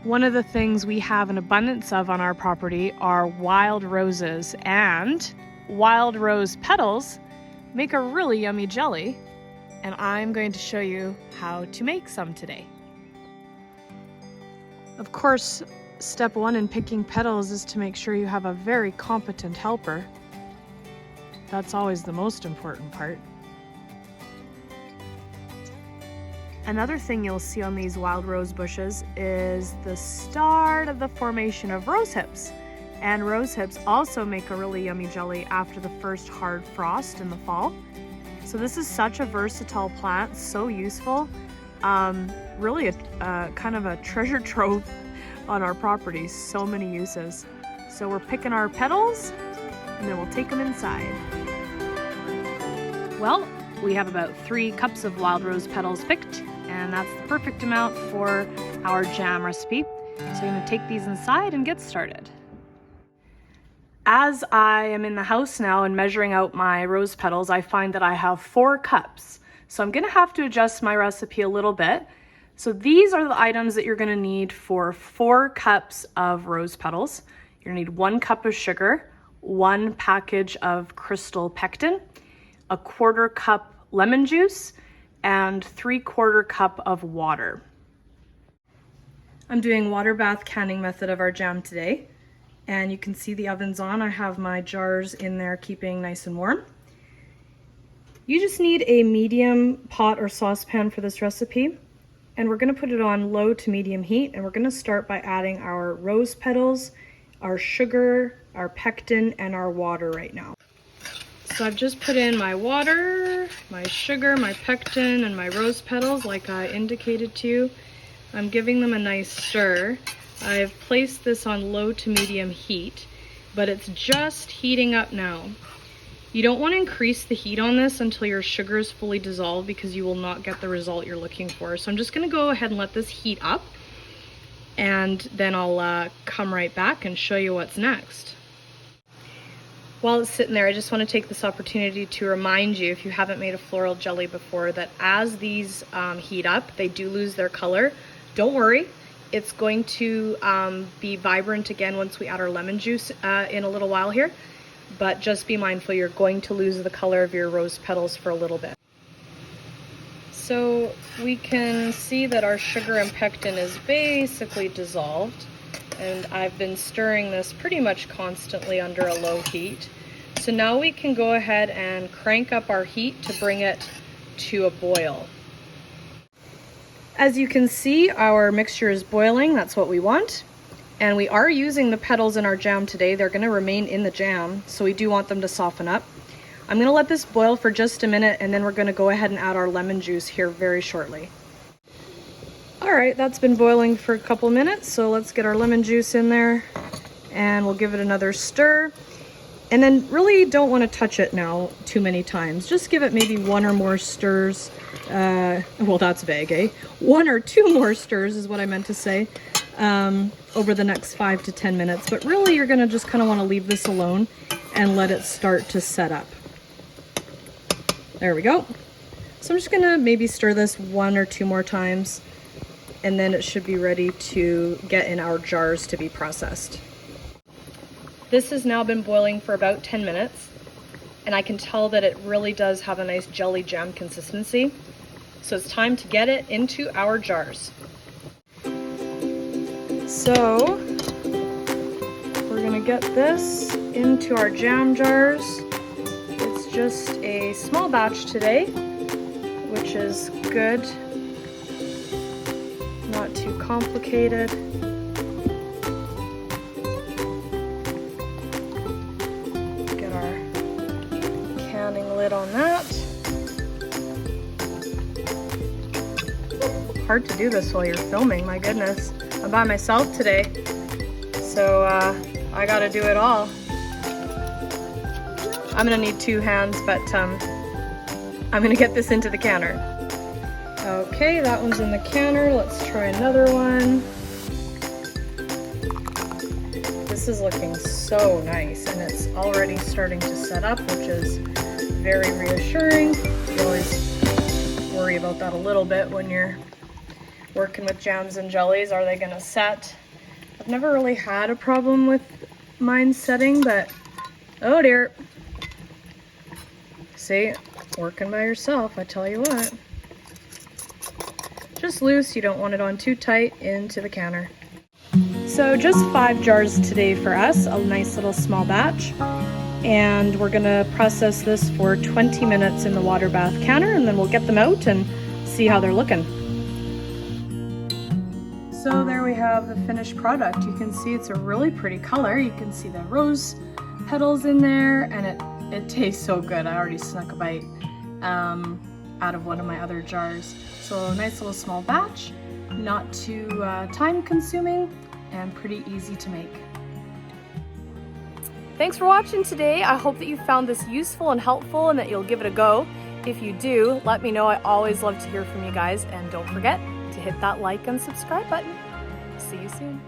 One of the things we have an abundance of on our property are wild roses, and wild rose petals make a really yummy jelly, and I'm going to show you how to make some today. Of course, step one in picking petals is to make sure you have a very competent helper. That's always the most important part. Another thing you'll see on these wild rose bushes is the start of the formation of rose hips. And rose hips also make a really yummy jelly after the first hard frost in the fall. So this is such a versatile plant, so useful. Really a kind of a treasure trove on our property, so many uses. So we're picking our petals and then we'll take them inside. Well, we have about 3 cups of wild rose petals picked, and that's the perfect amount for our jam recipe. So I'm going to take these inside and get started. As I am in the house now and measuring out my rose petals, I find that I have 4 cups. So I'm going to have to adjust my recipe a little bit. So these are the items that you're going to need for 4 cups of rose petals. You're going to need 1 cup of sugar, 1 package of crystal pectin, a 1/4 cup lemon juice, and 3/4 cup of water. I'm doing water bath canning method of our jam today, and you can see the oven's on. I have my jars in there keeping nice and warm. You just need a medium pot or saucepan for this recipe, and we're going to put it on low to medium heat, and we're going to start by adding our rose petals, our sugar, our pectin, and our water right now. So I've just put in my water, my sugar, my pectin, and my rose petals like I indicated to you. I'm giving them a nice stir. I've placed this on low to medium heat, but it's just heating up now. You don't want to increase the heat on this until your sugar is fully dissolved, because you will not get the result you're looking for. So I'm just going to go ahead and let this heat up, and then I'll come right back and show you what's next. While it's sitting there, I just want to take this opportunity to remind you, if you haven't made a floral jelly before, that as these heat up, they do lose their color. Don't worry, it's going to be vibrant again once we add our lemon juice in a little while here. But just be mindful, you're going to lose the color of your rose petals for a little bit. So we can see that our sugar and pectin is basically dissolved, and I've been stirring this pretty much constantly under a low heat. So now we can go ahead and crank up our heat to bring it to a boil. As you can see, our mixture is boiling. That's what we want. And we are using the petals in our jam today. They're going to remain in the jam, so we do want them to soften up. I'm going to let this boil for just a minute, and then we're going to go ahead and add our lemon juice here very shortly. Alright, that's been boiling for a couple minutes, so let's get our lemon juice in there, and we'll give it another stir. And then really don't want to touch it now too many times. Just give it maybe 1 or more stirs. Well, that's vague, eh? 1 or 2 more stirs is what I meant to say, over the next 5 to 10 minutes. But really, you're going to just kind of want to leave this alone and let it start to set up. There we go. So I'm just going to maybe stir this 1 or 2 more times, and then it should be ready to get in our jars to be processed. This has now been boiling for about 10 minutes, and I can tell that it really does have a nice jelly jam consistency. So it's time to get it into our jars. So we're gonna get this into our jam jars. It's just a small batch today, which is good. Not too complicated. Get our canning lid on that. Hard to do this while you're filming, my goodness. I'm by myself today, so I gotta do it all. I'm gonna need 2 hands, but I'm gonna get this into the canner. Okay, that one's in the canner. Let's try another one. This is looking so nice, and it's already starting to set up, which is very reassuring. You always worry about that a little bit when you're working with jams and jellies. Are they gonna set? I've never really had a problem with mine setting, but oh dear. See, working by yourself, I tell you what. Just loose, you don't want it on too tight into the canner. So just 5 jars today for us, a nice little small batch. And we're gonna process this for 20 minutes in the water bath canner, and then we'll get them out and see how they're looking. So there we have the finished product. You can see it's a really pretty color. You can see the rose petals in there, and it tastes so good. I already snuck a bite out of one of my other jars. So a nice little small batch, not too time consuming, and pretty easy to make. Thanks for watching today. I hope that you found this useful and helpful and that you'll give it a go. If you do, let me know. I always love to hear from you guys, and don't forget to hit that like and subscribe button. See you soon.